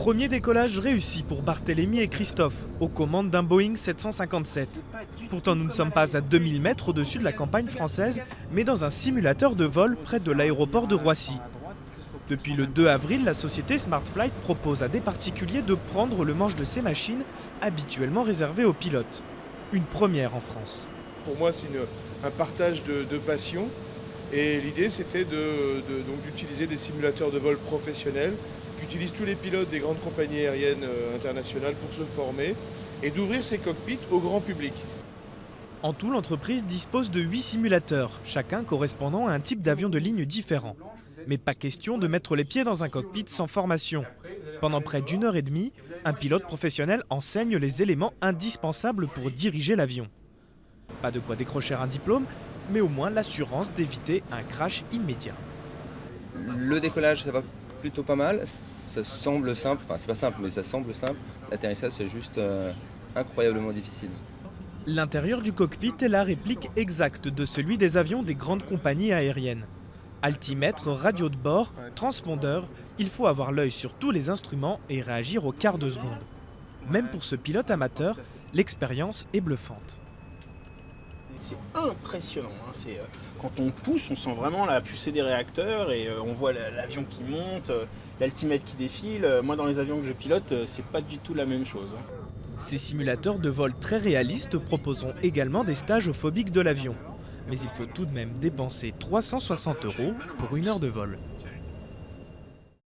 Premier décollage réussi pour Barthélemy et Christophe, aux commandes d'un Boeing 757. Pourtant, nous ne sommes pas à 2000 mètres au-dessus de la campagne française, mais dans un simulateur de vol près de l'aéroport de Roissy. Depuis le 2 avril, la société Smartflight propose à des particuliers de prendre le manche de ces machines, habituellement réservées aux pilotes. Une première en France. Pour moi, c'est un partage de passion. Et l'idée, c'était d'utiliser des simulateurs de vol professionnels qu'utilisent tous les pilotes des grandes compagnies aériennes internationales pour se former et d'ouvrir ces cockpits au grand public. En tout, l'entreprise dispose de 8 simulateurs, chacun correspondant à un type d'avion de ligne différent. Mais pas question de mettre les pieds dans un cockpit sans formation. Pendant près d'une heure et demie, un pilote professionnel enseigne les éléments indispensables pour diriger l'avion. Pas de quoi décrocher un diplôme, mais au moins l'assurance d'éviter un crash immédiat. Le décollage, ça va plutôt pas mal. Ça semble simple, enfin c'est pas simple, mais ça semble simple. L'atterrissage, c'est juste incroyablement difficile. L'intérieur du cockpit est la réplique exacte de celui des avions des grandes compagnies aériennes. Altimètre, radio de bord, transpondeur, il faut avoir l'œil sur tous les instruments et réagir au quart de seconde. Même pour ce pilote amateur, l'expérience est bluffante. C'est impressionnant, hein. Quand on pousse, on sent vraiment la poussée des réacteurs et on voit l'avion qui monte, l'altimètre qui défile. Moi, dans les avions que je pilote, c'est pas du tout la même chose. Ces simulateurs de vol très réalistes proposeront également des stages aux phobiques de l'avion. Mais il faut tout de même dépenser 360 € pour une heure de vol.